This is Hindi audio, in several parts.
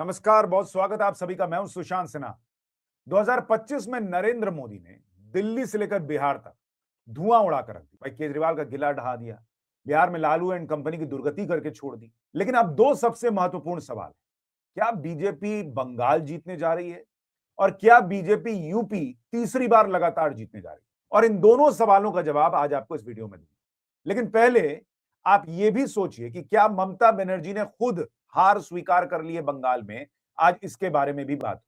नमस्कार, बहुत स्वागत है आप सभी का। मैं हूं सुशांत सिन्हा। 2025 में नरेंद्र मोदी ने दिल्ली से लेकर बिहार तक धुआं उड़ाकर रख दी। भाई केजरीवाल का किला ढहा दिया, बिहार में लालू एंड कंपनी की दुर्गति करके छोड़ दी। लेकिन अब दो सबसे महत्वपूर्ण सवाल, क्या बीजेपी बंगाल जीतने जा रही है और क्या बीजेपी यूपी तीसरी बार लगातार जीतने जा रही है? और इन दोनों सवालों का जवाब आज आपको इस वीडियो में दूंगा। लेकिन पहले आप ये भी सोचिए कि क्या ममता बनर्जी ने खुद हार स्वीकार कर ली है बंगाल में? आज इसके बारे में भी बात।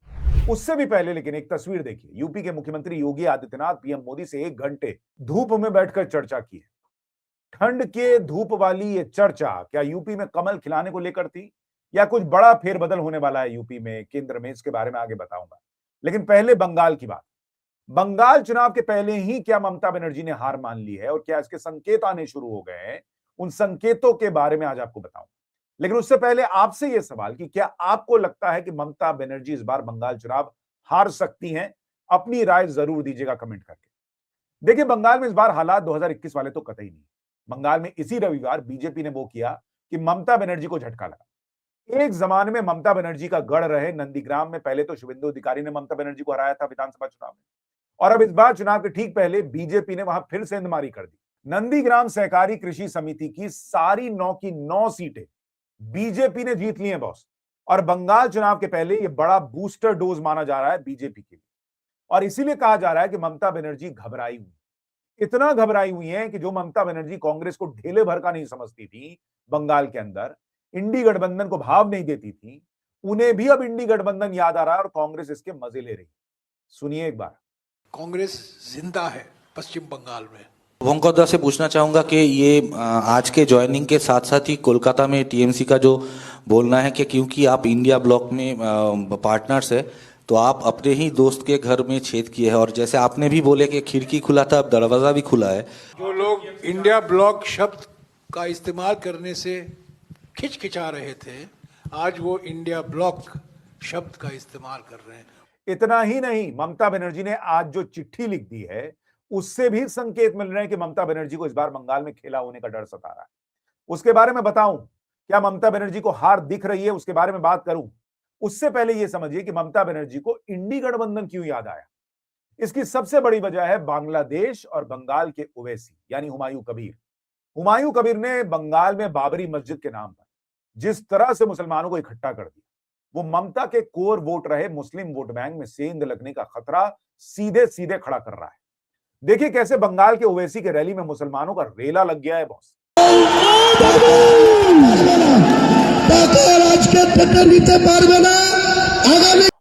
उससे भी पहले लेकिन एक तस्वीर देखिए। यूपी के मुख्यमंत्री योगी आदित्यनाथ पीएम मोदी से 1 घंटे धूप में बैठकर चर्चा की है। ठंड के धूप वाली ये चर्चा क्या यूपी में कमल खिलाने को लेकर थी या कुछ बड़ा फेरबदल होने वाला है यूपी में, केंद्र में? इसके बारे में आगे बताऊंगा। लेकिन पहले बंगाल की बात। बंगाल चुनाव के पहले ही क्या ममता बनर्जी ने हार मान ली है और क्या इसके संकेत आने शुरू हो गए हैं? उन संकेतों के बारे में आज आपको बताऊं। लेकिन उससे पहले आपसे यह सवाल कि क्या आपको लगता है कि ममता बनर्जी इस बार बंगाल चुनाव हार सकती हैं? अपनी राय जरूर दीजिएगा कमेंट करके। देखिए, बंगाल में इस बार हालात 2021 वाले तो कतई नहीं। बंगाल में इसी रविवार बीजेपी ने वो किया कि ममता बनर्जी को झटका लगा। एक जमाने में ममता बनर्जी का गढ़ रहे नंदीग्राम में पहले तो शुभेंदु अधिकारी ने ममता बनर्जी को हराया था विधानसभा चुनाव में, और अब इस बार चुनाव के ठीक पहले बीजेपी ने वहां फिर सेंधमारी कर दी। नंदीग्राम सहकारी कृषि समिति की सारी 9 की 9 सीटें बीजेपी ने जीत ली हैं बॉस। और बंगाल चुनाव के पहले ये बड़ा बूस्टर डोज माना जा रहा है बीजेपी के लिए। और इसीलिए कहा जा रहा है कि ममता बनर्जी घबराई हुई, इतना घबराई हुई है कि जो ममता बनर्जी कांग्रेस को ढेले भर का नहीं समझती थी बंगाल के अंदर, इंडी गठबंधन को भाव नहीं देती थी, उन्हें भी अब इंडी गठबंधन याद आ रहा है और कांग्रेस इसके मजे ले रही। सुनिए एक बार। कांग्रेस जिंदा है पश्चिम बंगाल में। शुभंकर दा से पूछना चाहूंगा कि ये आज के ज्वाइनिंग के साथ साथ ही कोलकाता में टीएमसी का जो बोलना है कि क्योंकि आप इंडिया ब्लॉक में पार्टनर्स है तो आप अपने ही दोस्त के घर में छेद किए हैं, और जैसे आपने भी बोले कि खिड़की खुला था अब दरवाजा भी खुला है। जो लोग इंडिया ब्लॉक शब्द का इस्तेमाल करने से खिचखिचा रहे थे, आज वो इंडिया ब्लॉक शब्द का इस्तेमाल कर रहे हैं। इतना ही नहीं, ममता बनर्जी ने आज जो चिट्ठी लिख दी है उससे भी संकेत मिल रहे हैं कि ममता बनर्जी को इस बार बंगाल में खेला होने का डर सता रहा है। उसके बारे में बताऊं, क्या ममता बनर्जी को हार दिख रही है, उसके बारे में बात करूं। उससे पहले यह समझिए कि ममता बनर्जी को इंडी गठबंधन क्यों याद आया। इसकी सबसे बड़ी वजह है बांग्लादेश और बंगाल के ओवैसी यानी हुमायूं कबीर। हुमायूं कबीर ने बंगाल में बाबरी मस्जिद के नाम पर जिस तरह से मुसलमानों को इकट्ठा कर दिया, वो ममता के कोर वोट रहे मुस्लिम वोट बैंक में सेंध लगने का खतरा सीधे सीधे खड़ा कर रहा है। देखिए कैसे बंगाल के ओवैसी के रैली में मुसलमानों का रेला लग गया है बॉस।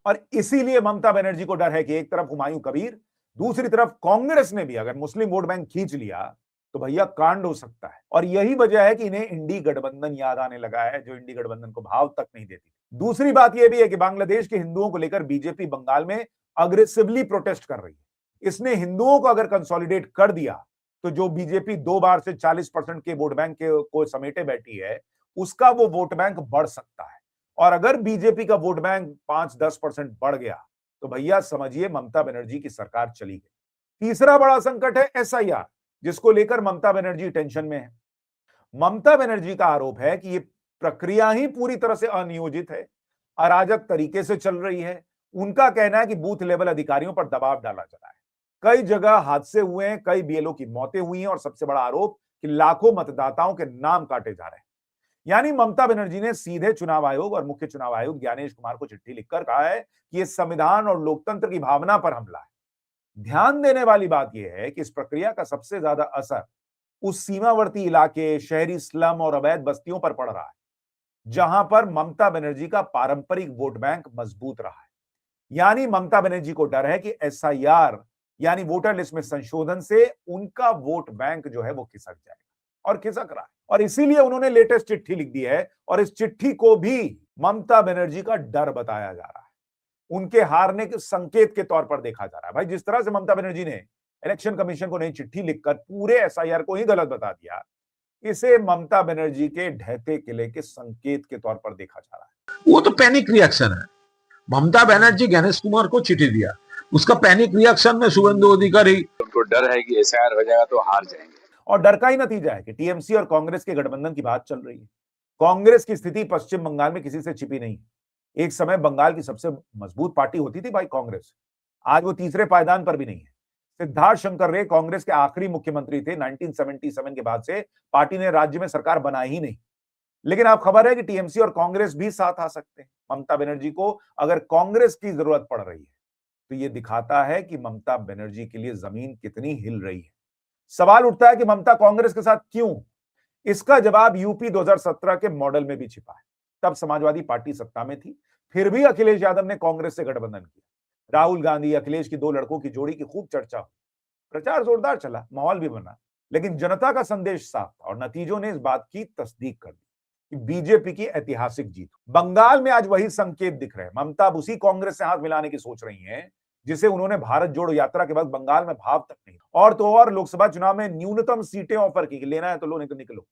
और इसीलिए ममता बनर्जी को डर है कि एक तरफ हुमायूं कबीर, दूसरी तरफ कांग्रेस ने भी अगर मुस्लिम वोट बैंक खींच लिया तो भैया कांड हो सकता है। और यही वजह है कि इन्हें इंडी गठबंधन याद आने लगा है, जो इंडी गठबंधन को भाव तक नहीं देती। दूसरी बात यह भी है कि बांग्लादेश के हिंदुओं को लेकर बीजेपी बंगाल में अग्रेसिवली प्रोटेस्ट कर रही है। इसने हिंदुओं को अगर कंसोलिडेट कर दिया तो जो बीजेपी 2 बार से 40% के वोट बैंक को समेटे बैठी है, उसका वो वोट बैंक बढ़ सकता है। और अगर बीजेपी का वोट बैंक 5-10% बढ़ गया तो भैया समझिए ममता बनर्जी की सरकार चली गई। तीसरा बड़ा संकट है एसआईआर, जिसको लेकर ममता बनर्जी टेंशन में है। ममता बनर्जी का आरोप है कि ये प्रक्रिया ही पूरी तरह से अनियोजित है, अराजक तरीके से चल रही है। उनका कहना है कि बूथ लेवल अधिकारियों पर दबाव डाला जा रहा है, कई जगह हादसे हुए हैं, कई बीएलओ की मौतें हुई हैं, और सबसे बड़ा आरोप कि लाखों मतदाताओं के नाम काटे जा रहे हैं। यानी ममता बनर्जी ने सीधे चुनाव आयोग और मुख्य चुनाव आयुक्त ज्ञानेश कुमार को चिट्ठी लिखकर कहा है कि यह संविधान और लोकतंत्र की भावना पर हमला है। ध्यान देने वाली बात यह है कि इस प्रक्रिया का सबसे ज्यादा असर उस सीमावर्ती इलाके, शहरी स्लम और अवैध बस्तियों पर पड़ रहा है, जहां पर ममता बनर्जी का पारंपरिक वोट बैंक मजबूत रहा है। यानी ममता बनर्जी को डर है कि एसआईआर यानी वोटर लिस्ट में संशोधन से उनका वोट बैंक जो है वो खिसक जाएगा, और खिसक रहा है। और इसीलिए उन्होंने लेटेस्ट चिट्ठी लिख दी है, और इस चिट्ठी को भी ममता बनर्जी का डर बताया जा रहा है, उनके हारने के संकेत के तौर पर देखा जा रहा है। भाई जिस तरह से ममता बनर्जी ने इलेक्शन कमीशन को नई चिट्ठी लिखकर पूरे एसआईआर को ही गलत बता दिया, इसे ममता बनर्जी के ढहते किले के संकेत के तौर पर देखा जा रहा है। वो तो पैनिक रिएक्शन है। ममता बनर्जी गणेश कुमार को चिट्ठी दिया, उसका पैनिक रिएक्शन में शुभेंदु अधिकारी, उनको डर है कि एसआईआर हो जाएगा तो हार जाएंगे। और डर का ही नतीजा है कि टीएमसी और कांग्रेस के गठबंधन की बात चल रही है। कांग्रेस की स्थिति पश्चिम बंगाल में किसी से छिपी नहीं है। एक समय बंगाल की सबसे मजबूत पार्टी होती थी भाई कांग्रेस, आज वो तीसरे पायदान पर भी नहीं है। सिद्धार्थ शंकर रे कांग्रेस के आखिरी मुख्यमंत्री थे। 1977 के बाद से पार्टी ने राज्य में सरकार बनाई ही नहीं। लेकिन आप खबर है कि टीएमसी और कांग्रेस भी साथ आ सकते हैं। ममता बनर्जी को अगर कांग्रेस की जरूरत पड़ रही है तो यह दिखाता है कि ममता बनर्जी के लिए जमीन कितनी हिल रही है। सवाल उठता है कि ममता कांग्रेस के साथ क्यों? इसका जवाब यूपी 2017 के मॉडल में भी छिपा है। तब समाजवादी पार्टी सत्ता में थी, फिर भी अखिलेश यादव ने कांग्रेस से गठबंधन किया। राहुल गांधी अखिलेश की दो लड़कों की जोड़ी की खूब चर्चा हुई, प्रचार जोरदार चला, माहौल भी बना, लेकिन जनता का संदेश साफ था और नतीजों ने इस बात की तस्दीक कर दी कि बीजेपी की ऐतिहासिक जीत। बंगाल में आज वही संकेत दिख रहे हैं। ममता अब उसी कांग्रेस से हाथ मिलाने की सोच रही हैं जिसे उन्होंने भारत जोड़ो यात्रा के वक्त बंगाल में भाव तक नहीं, और तो और लोकसभा चुनाव में न्यूनतम सीटें ऑफर की, लेना है तो लो नहीं तो निकलो।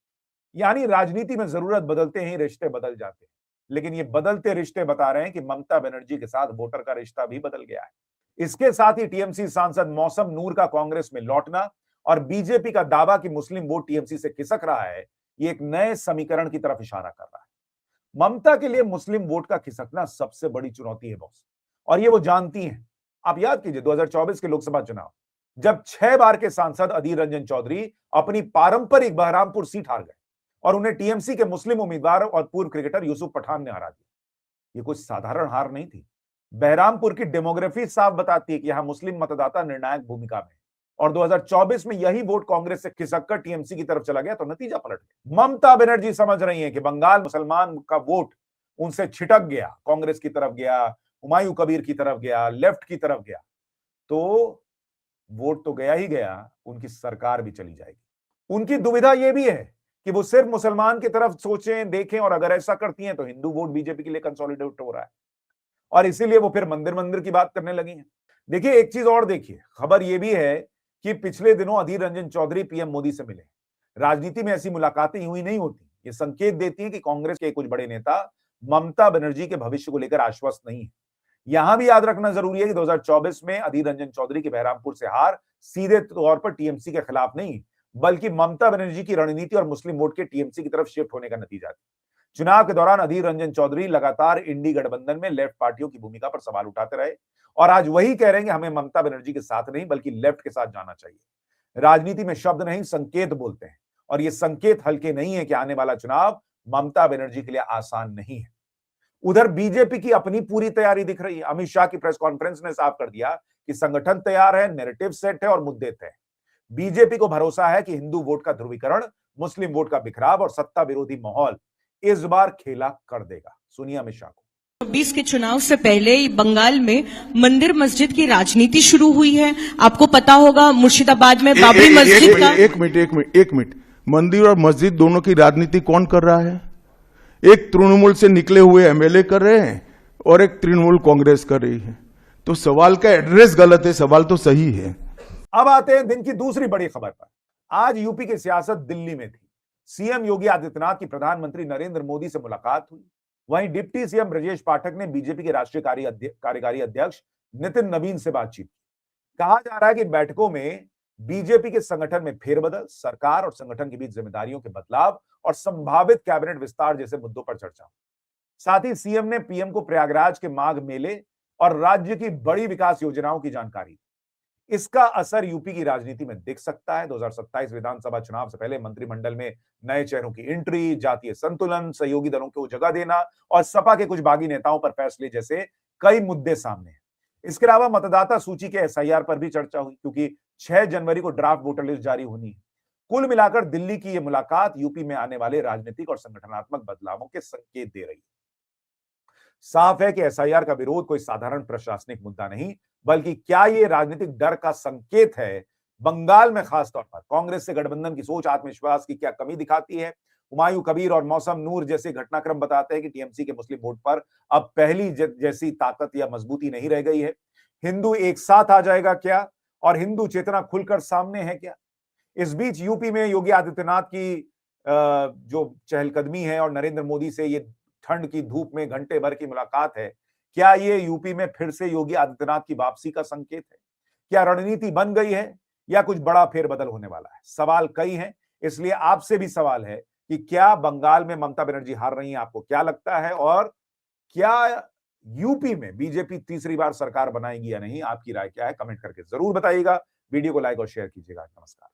यानी राजनीति में जरूरत बदलते ही रिश्ते बदल जाते हैं। लेकिन ये बदलते रिश्ते बता रहे हैं कि ममता बनर्जी के साथ वोटर का रिश्ता भी बदल गया है। इसके साथ ही टीएमसी सांसद मौसम नूर का कांग्रेस में लौटना और बीजेपी का दावा कि मुस्लिम वोट टीएमसी से खिसक रहा है, ये एक नए समीकरण की तरफ इशारा कर रहा है। ममता के लिए मुस्लिम वोट का खिसकना सबसे बड़ी चुनौती है बॉस, और ये वो जानती हैं। आप याद कीजिए 2024 के लोकसभा चुनाव, जब 6 बार के सांसद अधीर रंजन चौधरी अपनी पारंपरिक बहरामपुर सीट हार गए और उन्हें टीएमसी के मुस्लिम उम्मीदवार और पूर्व क्रिकेटर यूसुफ पठान ने हरा दिया। ये कुछ साधारण हार नहीं थी। बहरामपुर की डेमोग्राफी साफ बताती है कि यहां मुस्लिम मतदाता निर्णायक भूमिका में, और 2024 में यही वोट कांग्रेस से खिसककर टीएमसी की तरफ चला गया तो नतीजा पलट गया। ममता बनर्जी समझ रही है कि बंगाल मुसलमान का वोट उनसे छिटक गया, कांग्रेस की तरफ गया, हुमायूं कबीर की तरफ गया, लेफ्ट की तरफ गया, तो वोट तो गया ही गया, उनकी सरकार भी चली जाएगी। उनकी दुविधा यह भी है कि वो सिर्फ मुसलमान की तरफ सोचें, देखें, और अगर ऐसा करती हैं तो हिंदू वोट बीजेपी के लिए कंसोलिडेट हो रहा है, और इसीलिए वो फिर मंदिर मंदिर की बात करने लगी हैं। देखिए एक चीज और देखिए, खबर यह भी है कि पिछले दिनों अधीर रंजन चौधरी पीएम मोदी से मिले। राजनीति में ऐसी मुलाकातें हुई नहीं होती, ये संकेत देती है कि कांग्रेस के कुछ बड़े नेता ममता बनर्जी के भविष्य को लेकर आश्वस्त नहीं है। यहां भी याद रखना जरूरी है कि 2024 में अधीर रंजन चौधरी की बहरामपुर से हार सीधे तौर पर टीएमसी के खिलाफ नहीं, बल्कि ममता बनर्जी की रणनीति और मुस्लिम वोट के टीएमसी की तरफ शिफ्ट होने का नतीजा थी। चुनाव के दौरान अधीर रंजन चौधरी लगातार इंडी गठबंधन में लेफ्ट पार्टियों की भूमिका पर सवाल उठाते रहे, और आज वही कह रहे हैं कि हमें ममता बनर्जी के साथ नहीं बल्कि लेफ्ट के साथ जाना चाहिए। राजनीति में शब्द नहीं संकेत बोलते हैं, और ये संकेत हल्के नहीं है कि आने वाला चुनाव ममता बनर्जी के लिए आसान नहीं है। उधर बीजेपी की अपनी पूरी तैयारी दिख रही है। अमित शाह की प्रेस कॉन्फ्रेंस ने साफ कर दिया कि संगठन तैयार है, नैरेटिव सेट है और मुद्दे तय। बीजेपी को भरोसा है कि हिंदू वोट का ध्रुवीकरण, मुस्लिम वोट का बिखराव और सत्ता विरोधी माहौल इस बार खेला कर देगा। सुनिए अमित शाह को। 20 के चुनाव से पहले बंगाल में मंदिर मस्जिद की राजनीति शुरू हुई है। आपको पता होगा मुर्शिदाबाद में बाबरी मस्जिद का। एक मिनट, मंदिर और मस्जिद दोनों की राजनीति कौन कर रहा है? एक तृणमूल से निकले हुए एमएलए कर रहे हैं और एक तृणमूल कांग्रेस कर रही है। तो सवाल का एड्रेस गलत है, सवाल तो सही है। अब आते हैं दिन की दूसरी बड़ी खबर पर। आज यूपी की सियासत दिल्ली में थी। सीएम योगी आदित्यनाथ की प्रधानमंत्री नरेंद्र मोदी से मुलाकात हुई। वहीं डिप्टी सीएम ब्रजेश पाठक ने बीजेपी के राष्ट्रीय कार्यकारी अध्यक्ष नितिन नवीन से बातचीत की। कहा जा रहा है कि बैठकों में बीजेपी के संगठन में फेरबदल, सरकार और संगठन के बीच जिम्मेदारियों के बदलाव और संभावित कैबिनेट विस्तार जैसे मुद्दों पर चर्चा। साथ ही सीएम ने पीएम को प्रयागराज के माघ मेले और राज्य की बड़ी विकास योजनाओं की जानकारी। इसका असर यूपी की राजनीति में दिख सकता है। 2027 विधानसभा चुनाव से पहले मंत्रिमंडल में नए चेहरों की एंट्री, जातीय संतुलन, सहयोगी दलों को जगह देना और सपा के कुछ बागी नेताओं पर फैसले जैसे कई मुद्दे सामने हैं। इसके अलावा मतदाता सूची के एसआईआर पर भी चर्चा हुई, क्योंकि 6 जनवरी को ड्राफ्ट वोटर लिस्ट जारी होनी है। कुल मिलाकर दिल्ली की यह मुलाकात यूपी में आने वाले राजनीतिक और संगठनात्मक बदलावों के संकेत दे रही है। साफ है कि एसआईआर का विरोध कोई साधारण प्रशासनिक मुद्दा नहीं, बल्कि क्या ये राजनीतिक डर का संकेत है। बंगाल में खासतौर पर कांग्रेस से गठबंधन की सोच आत्मविश्वास की क्या कमी दिखाती है। हुमायूं कबीर और मौसम नूर जैसे घटनाक्रम बताते हैं कि टीएमसी के मुस्लिम वोट पर अब पहली जैसी ताकत या मजबूती नहीं रह गई है। हिंदू एक साथ आ जाएगा क्या, और हिंदू चेतना खुलकर सामने है क्या? इस बीच यूपी में योगी आदित्यनाथ की जो चहलकदमी है और नरेंद्र मोदी से ये ठंड की धूप में घंटे भर की मुलाकात है, क्या ये यूपी में फिर से योगी आदित्यनाथ की वापसी का संकेत है? क्या रणनीति बन गई है या कुछ बड़ा फेरबदल होने वाला है? सवाल कई हैं, इसलिए आपसे भी सवाल है कि क्या बंगाल में ममता बनर्जी हार रही हैं? आपको क्या लगता है? और क्या यूपी में बीजेपी तीसरी बार सरकार बनाएगी या नहीं? आपकी राय क्या है? कमेंट करके जरूर बताइएगा। वीडियो को लाइक और शेयर कीजिएगा। नमस्कार।